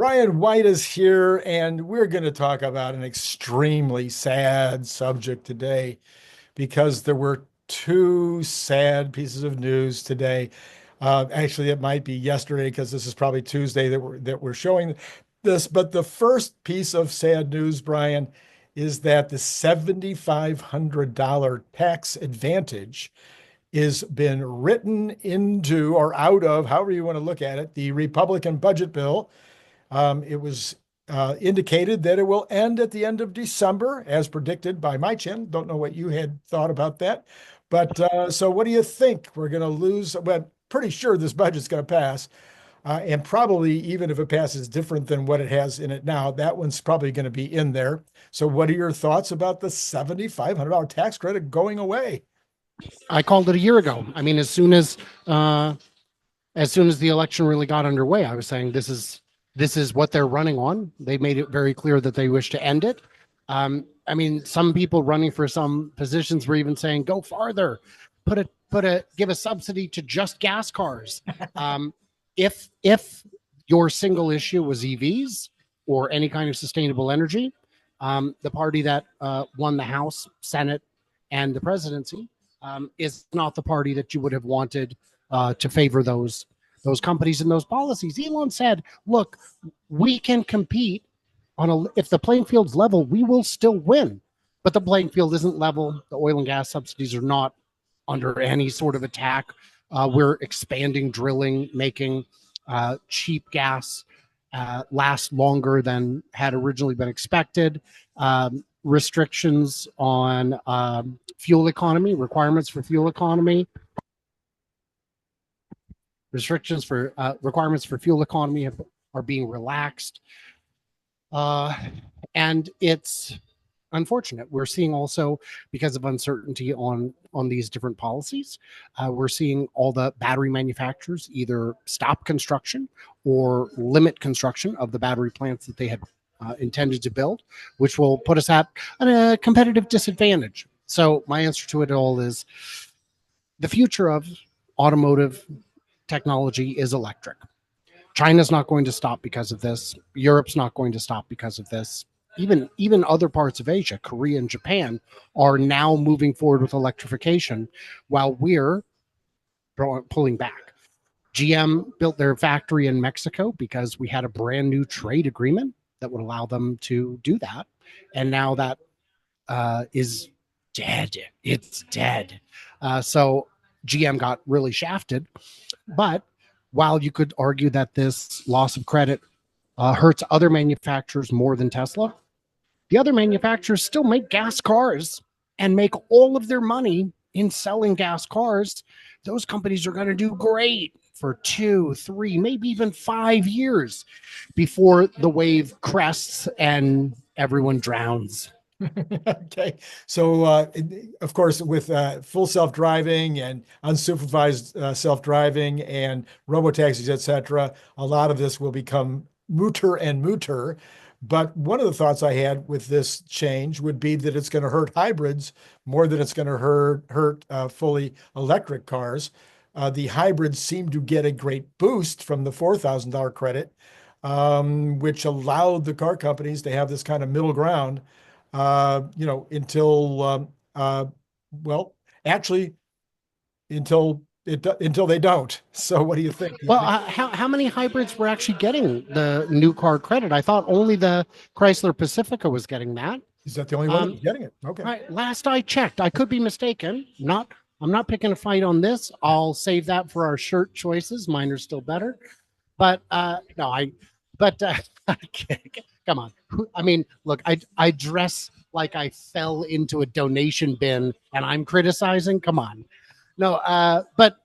Brian White is here, and we're going to talk about an extremely sad subject today because there were two sad pieces of news today. Actually, it might be yesterday because this is probably Tuesday that we're showing this. But the first piece of sad news, Brian, is that the $7,500 tax advantage is been written into or out of, however you want to look at it, the Republican budget bill. It was indicated that it will end at the end of December, as predicted by my chin. Don't know what you had thought about that. But so what do you think? We're going to lose? Well, pretty sure this budget's going to pass. And probably even if it passes different than what it has in it now, that one's probably going to be in there. So what are your thoughts about the $7,500 tax credit going away? I called it a year ago. I mean, as soon as the election really got underway, I was saying this is what they're running on. They made it very clear that they wish to end it. I mean, some people running for some positions were even saying, "Go farther, give a subsidy to just gas cars." If your single issue was EVs or any kind of sustainable energy, the party that won the House, Senate, and the presidency is not the party that you would have wanted to favor those companies and those policies. Elon said, "Look, we can compete if the playing field's level, we will still win." But the playing field isn't level. The oil and gas subsidies are not under any sort of attack. We're expanding drilling, making cheap gas last longer than had originally been expected. Restrictions on fuel economy, requirements for fuel economy, requirements for fuel economy are being relaxed. And it's unfortunate. We're seeing also, because of uncertainty on these different policies, we're seeing all the battery manufacturers either stop construction or limit construction of the battery plants that they had intended to build, which will put us at a competitive disadvantage. So my answer to it all is the future of automotive technology is electric. China's not going to stop because of this. Europe's not going to stop because of this. Even other parts of Asia, Korea and Japan, are now moving forward with electrification while we're pulling back. GM built their factory in Mexico because we had a brand new trade agreement that would allow them to do that. And now that is dead. It's dead. So GM got really shafted. But while you could argue that this loss of credit hurts other manufacturers more than Tesla, the other manufacturers still make gas cars and make all of their money in selling gas cars. Those companies are going to do great for 2, 3, maybe even 5 years before the wave crests and everyone drowns. Okay. So, of course, with full self-driving and unsupervised self-driving and robotaxis, et cetera, a lot of this will become mooter and mooter. But one of the thoughts I had with this change would be that it's going to hurt hybrids more than it's going to hurt fully electric cars. The hybrids seem to get a great boost from the $4,000 credit, which allowed the car companies to have this kind of middle ground, until well, actually, until they don't. So, what do you think? Well, how many hybrids were actually getting the new car credit? I thought only the Chrysler Pacifica was getting that. Is that the only one that's getting it? Okay. Right. Last I checked, I could be mistaken. I'm not picking a fight on this. I'll save that for our shirt choices. Mine are still better. But no, come on. I mean, look, I dress like I fell into a donation bin and I'm criticizing. Come on. No, but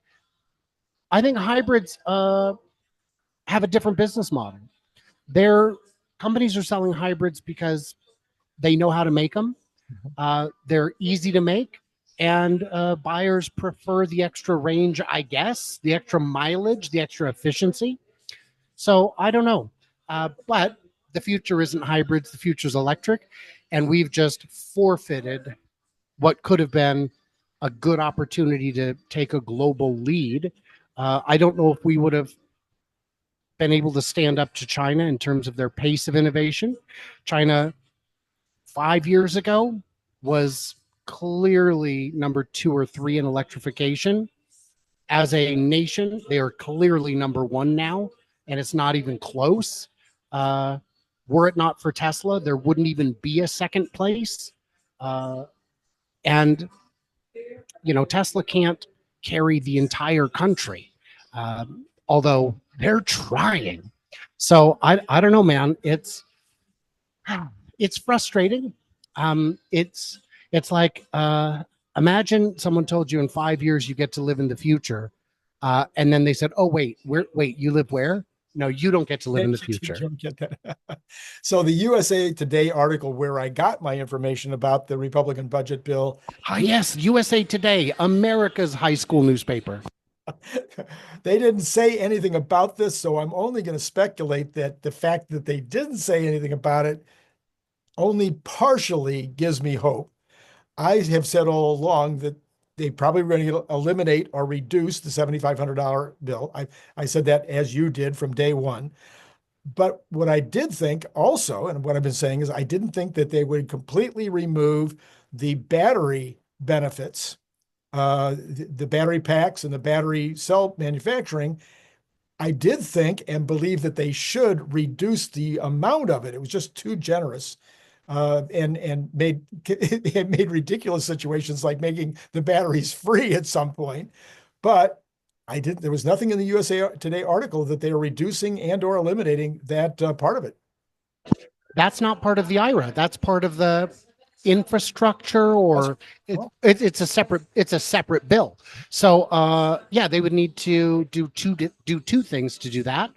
I think hybrids have a different business model. Their companies are selling hybrids because they know how to make them. They're easy to make, and buyers prefer the extra range, I guess, the extra mileage, the extra efficiency. So I don't know. But the future isn't hybrids. The future is electric. And we've just forfeited what could have been a good opportunity to take a global lead. I don't know if we would have been able to stand up to China in terms of their pace of innovation. China 5 years ago was clearly number 2 or 3 in electrification. As a nation, they are clearly number 1 now, and it's not even close. Were it not for Tesla, there wouldn't even be a second place. And Tesla can't carry the entire country, although they're trying. So I don't know, man. It's frustrating. It's like imagine someone told you in 5 years you get to live in the future, and then they said, "Oh wait, you live where? No, you don't get to live in the future." You don't get that. So the USA Today article where I got my information about the Republican budget bill. Yes, USA Today, America's high school newspaper. They didn't say anything about this, so I'm only going to speculate that the fact that they didn't say anything about it only partially gives me hope. I have said all along that they probably were going to eliminate or reduce the $7,500 bill. I said that as you did from day one. But what I did think also, and what I've been saying, is I didn't think that they would completely remove the battery benefits, the battery packs and the battery cell manufacturing. I did think and believe that they should reduce the amount of it. It was just too generous. And made ridiculous situations like making the batteries free at some point. But there was nothing in the USA Today article that they are reducing and or eliminating that part of it. That's not part of the IRA. That's part of the infrastructure, or it's a separate bill. So they would need to do two things to do that.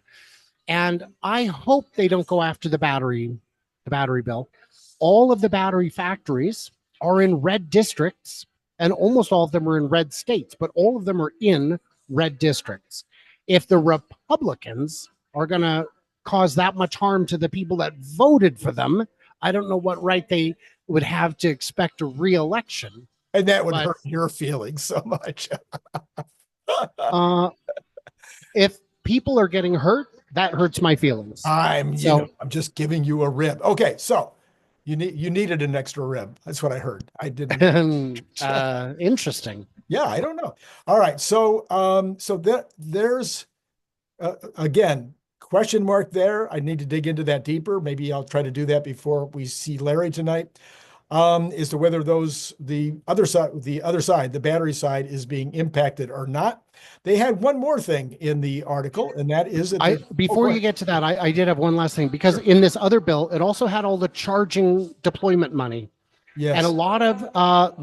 And I hope they don't go after the battery bill. All of the battery factories are in red districts, and almost all of them are in red states, but all of them are in red districts. If the Republicans are going to cause that much harm to the people that voted for them, I don't know what right they would have to expect a re-election. And that would hurt your feelings so much. If people are getting hurt, that hurts my feelings. I'm just giving you a rib. Okay, so you needed an extra rib. That's what I heard. I didn't. Interesting. Yeah, I don't know. All right, so there's again question mark there. I need to dig into that deeper. Maybe I'll try to do that before we see Larry tonight. As to whether the other side, the battery side, is being impacted or not. They had one more thing in the article, and that is before you get to that, I did have one last thing, because in this other bill, it also had all the charging deployment money. Yes. And a lot of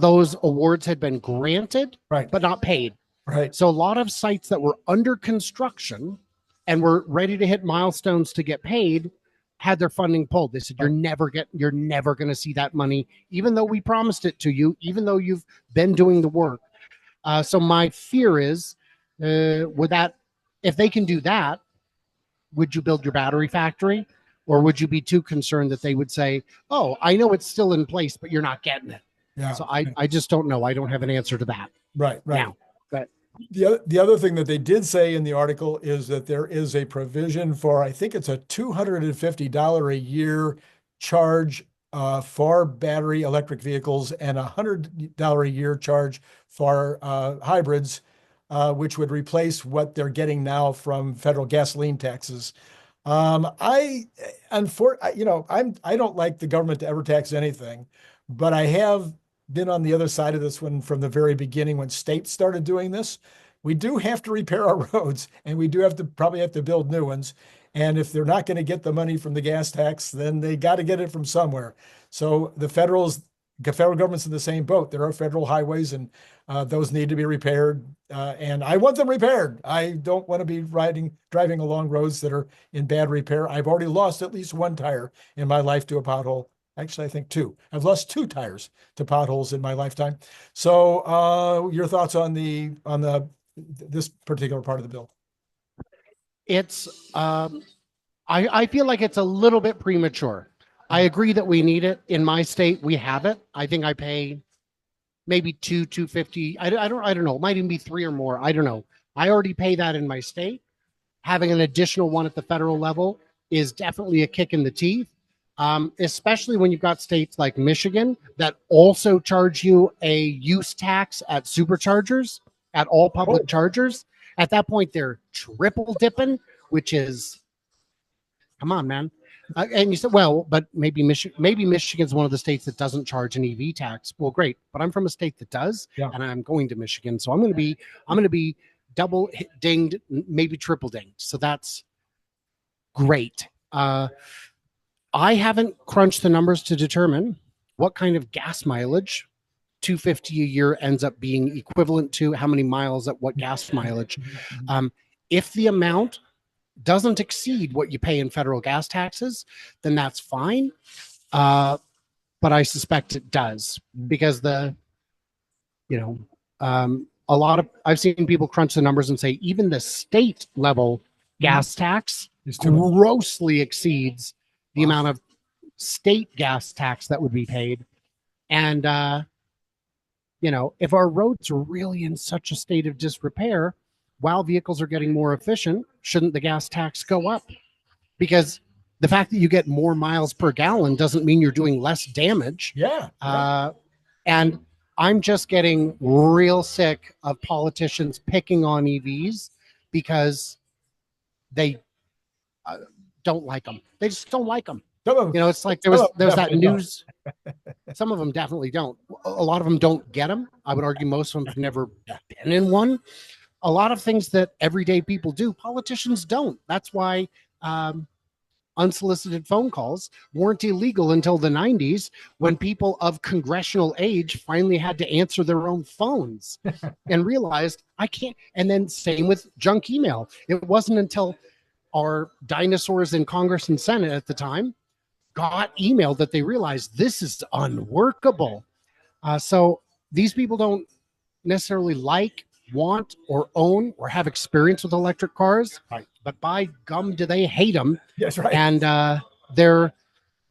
those awards had been granted, right, but not paid. Right. So a lot of sites that were under construction and were ready to hit milestones to get paid had their funding pulled. They said, you're never going to see that money, even though we promised it to you, even though you've been doing the work. So my fear is, if they can do that, would you build your battery factory? Or would you be too concerned that they would say, oh, I know it's still in place, but you're not getting it? Yeah. So I just don't know. I don't have an answer to that. Right. Now. But the other thing that they did say in the article is that there is a provision for, I think it's a $250 a year charge for battery electric vehicles and $100 a year charge for hybrids, which would replace what they're getting now from federal gasoline taxes. I don't like the government to ever tax anything, but I have been on the other side of this one from the very beginning when states started doing this. We do have to repair our roads, and we do probably have to build new ones. And if they're not going to get the money from the gas tax, then they got to get it from somewhere. So the federal government's in the same boat. There are federal highways, and those need to be repaired. And I want them repaired. I don't want to be driving along roads that are in bad repair. I've already lost at least one tire in my life to a pothole. Actually, I think 2. I've lost 2 tires to potholes in my lifetime. So your thoughts on this particular part of the bill? It's I feel like it's a little bit premature. I agree that we need it. In my state, we have it. I think I pay maybe $250. I don't know. It might even be $3 or more. I don't know. I already pay that in my state. having an additional one at the federal level is definitely a kick in the teeth, especially when you've got states like Michigan that also charge you a use tax at superchargers, at all public chargers. At that point, they're triple dipping, which is, come on, man. And you said, well, but maybe Michigan's one of the states that doesn't charge an EV tax. Well, great, but I'm from a state that does, and I'm going to Michigan, so I'm going to be double dinged, maybe triple dinged. So that's great. I haven't crunched the numbers to determine what kind of gas mileage 250 a year ends up being equivalent to, how many miles at what gas mileage. If the amount doesn't exceed what you pay in federal gas taxes, then that's fine. But I suspect it does, because I've seen people crunch the numbers and say even the state level gas tax grossly exceeds the amount of state gas tax that would be paid. And, if our roads are really in such a state of disrepair, while vehicles are getting more efficient, shouldn't the gas tax go up? Because the fact that you get more miles per gallon doesn't mean you're doing less damage. And I'm just getting real sick of politicians picking on EVs because they don't like them. They just don't like them. It's like there's that news. Some of them definitely don't. A lot of them don't get them. I would argue most of them have never been in one. A lot of things that everyday people do, politicians don't. That's why unsolicited phone calls weren't illegal until the 90s, when people of congressional age finally had to answer their own phones and realized, I can't. And then same with junk email. It wasn't until our dinosaurs in Congress and Senate at the time got email that they realized this is unworkable. So these people don't necessarily want or own or have experience with electric cars, but by gum do they hate them. That's right. And they're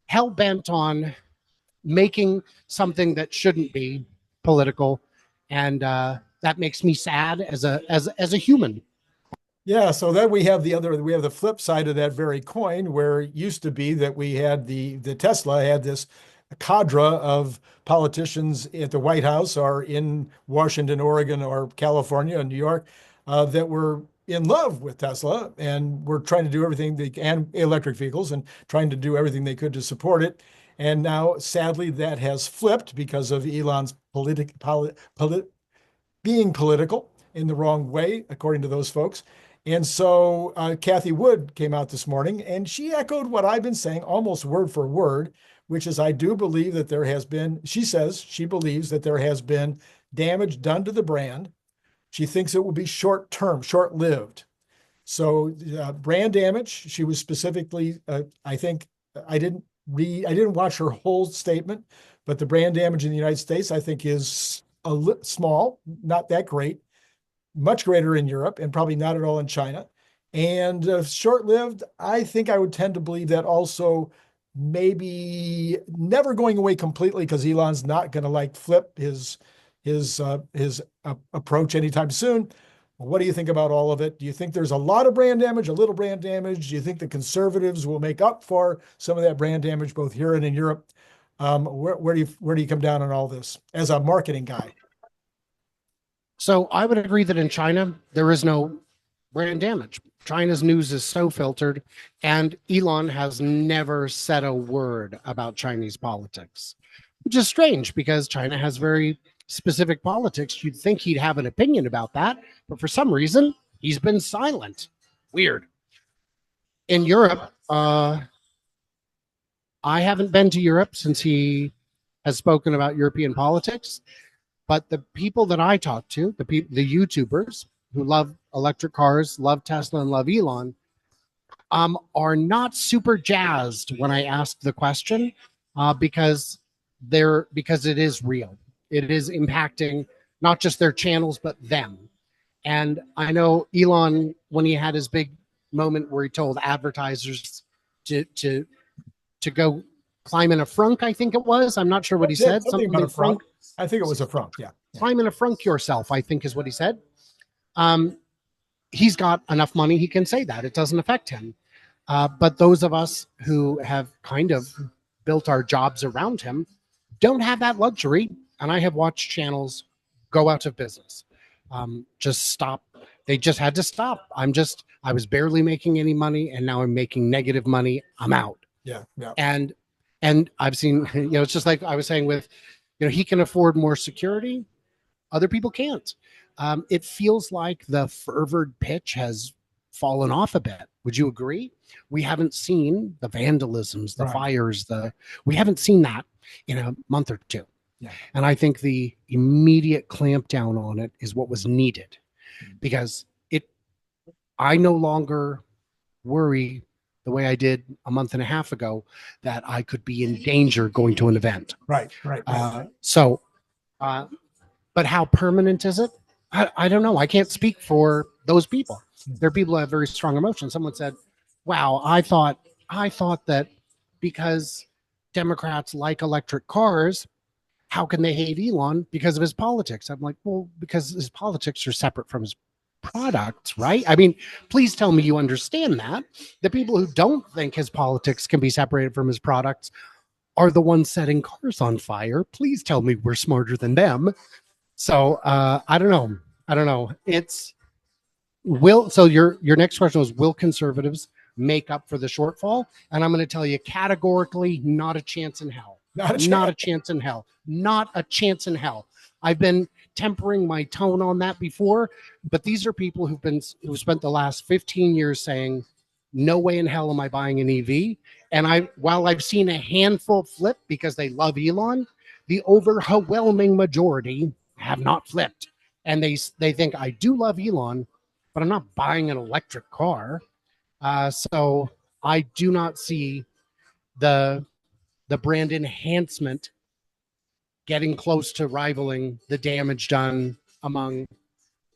hell-bent on making something that shouldn't be political, and that makes me sad as a human. Yeah, so then we have the flip side of that very coin, where it used to be that we had the Tesla had this cadre of politicians at the White House or in Washington, Oregon, or California and New York that were in love with Tesla and were trying to do everything and electric vehicles, and trying to do everything they could to support it. And now, sadly, that has flipped because of Elon's being political in the wrong way, according to those folks. And so Cathie Wood came out this morning and she echoed what I've been saying almost word for word, which is, I do believe that there has been, she says she believes that there has been damage done to the brand. She thinks it will be short-term, short-lived. So brand damage, she was specifically, I think, I didn't watch her whole statement, but the brand damage in the United States, I think, is small, not that great, much greater in Europe, and probably not at all in China. And short-lived, I think I would tend to believe that also, maybe never going away completely, because Elon's not going to flip his approach anytime soon. What do you think about all of it? Do you think there's a lot of brand damage, a little brand damage? Do you think the conservatives will make up for some of that brand damage both here and in Europe? Where do you come down on all this as a marketing guy? So I would agree that in China, there is no brand damage. China's news is so filtered, and Elon has never said a word about Chinese politics, which is strange because China has very specific politics. You'd think he'd have an opinion about that, but for some reason, he's been silent. Weird. In Europe, I haven't been to Europe since he has spoken about European politics. But the people that I talk to, the YouTubers who love electric cars, love Tesla, and love Elon, are not super jazzed when I ask the question, because it is real. It is impacting not just their channels, but them. And I know Elon, when he had his big moment where he told advertisers to go climb in a frunk, I think it was. I'm not sure what he said. Something about a frunk. I think it was a frunk, yeah. Climb in a frunk yourself, I think is what he said. he's got enough money, he can say that. It doesn't affect him. But those of us who have kind of built our jobs around him don't have that luxury. And I have watched channels go out of business. Just stop. They just had to stop. I was barely making any money, and now I'm making negative money. I'm out. Yeah. Yeah. And I've seen, it's just like I was saying with, he can afford more security. Other people can't. It feels like the fervored pitch has fallen off a bit. Would you agree? We haven't seen the vandalisms, the fires, we haven't seen that in a month or two. Yeah. And I think the immediate clampdown on it is what was needed, because I no longer worry the way I did a month and a half ago that I could be in danger going to an event. Right. But how permanent is it? I don't know. I can't speak for those people. There are people who have very strong emotions. Someone said, wow, I thought that because Democrats like electric cars, how can they hate Elon because of his politics? I'm like, well, because his politics are separate from his products, right? I mean, please tell me you understand that. The people who don't think his politics can be separated from his products are the ones setting cars on fire. Please tell me we're smarter than them. So I don't know. So your next question was, will conservatives make up for the shortfall? And I'm going to tell you categorically, not a chance in hell. Not a chance in hell. Not a chance in hell. I've been tempering my tone on that before, but these are people who've spent the last 15 years saying, no way in hell am I buying an EV. And while I've seen a handful flip because they love Elon, the overwhelming majority have not flipped. And they think I do love Elon, but I'm not buying an electric car. So I do not see the brand enhancement getting close to rivaling the damage done among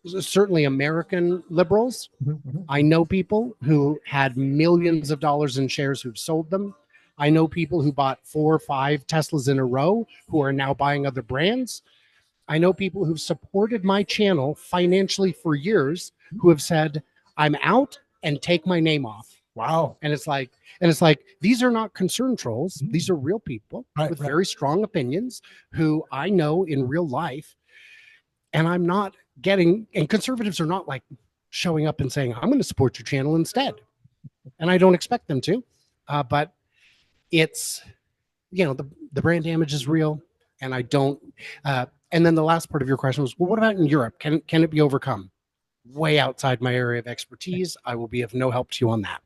certainly American liberals. Mm-hmm. I know people who had millions of dollars in shares who've sold them. I know people who bought 4 or 5 Teslas in a row who are now buying other brands. I know people who've supported my channel financially for years who have said, I'm out and take my name off. Wow. And it's like, these are not concern trolls. These are real people with very strong opinions who I know in real life. And I'm not and conservatives are not like showing up and saying, I'm going to support your channel instead. And I don't expect them to, but it's, the brand damage is real. And I don't, and then the last part of your question was, well, what about in Europe? Can it be overcome? Way outside my area of expertise. I will be of no help to you on that.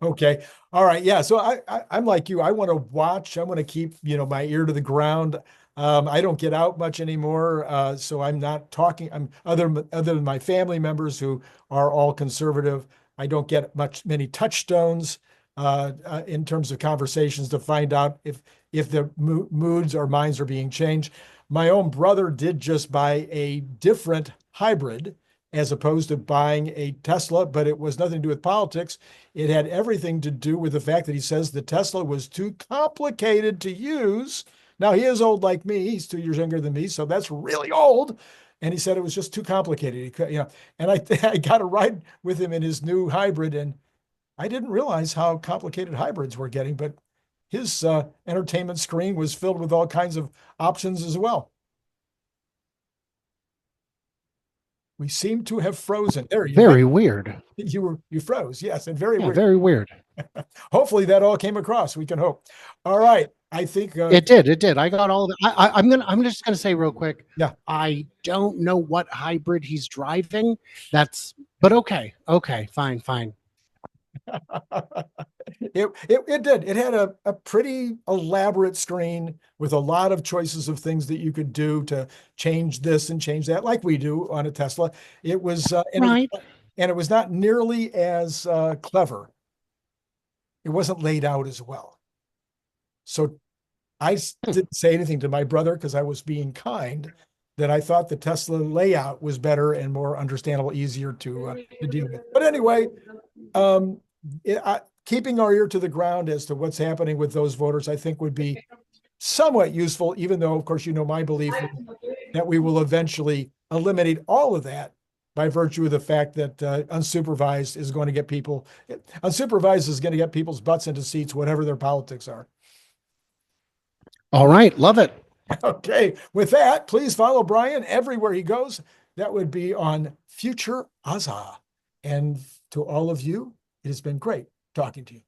Okay. All right. Yeah. So I'm like you. I want to watch. I want to keep, my ear to the ground. I don't get out much anymore. So I'm not talking. I'm other than my family members who are all conservative. I don't get many touchstones in terms of conversations to find out if the moods or minds are being changed. My own brother did just buy a different hybrid as opposed to buying a Tesla, but it was nothing to do with politics. It had everything to do with the fact that he says the Tesla was too complicated to use. Now, he is old like me. He's 2 years younger than me, so that's really old. And he said it was just too complicated. And I got a ride with him in his new hybrid, and I didn't realize how complicated hybrids were getting, but his entertainment screen was filled with all kinds of options as well. We seem to have frozen. There you Very weird. You froze, yes, and very weird. Very weird. Hopefully that all came across. We can hope. All right, I think it did. I got all of it. I'm just gonna say real quick. Yeah, I don't know what hybrid he's driving. But okay, fine. It did. It had a pretty elaborate screen with a lot of choices of things that you could do to change this and change that, like we do on a Tesla. It was and it was not nearly as clever. It wasn't laid out as well. So I didn't say anything to my brother because I was being kind, that I thought the Tesla layout was better and more understandable, easier to deal with. But anyway, keeping our ear to the ground as to what's happening with those voters, I think would be somewhat useful, even though, of course, my belief that we will eventually eliminate all of that by virtue of the fact that unsupervised is going to get unsupervised is going to get people's butts into seats, whatever their politics are. All right. Love it. Okay. With that, please follow Brian everywhere he goes. That would be on Future Aza. And to all of you, it has been great talking to you.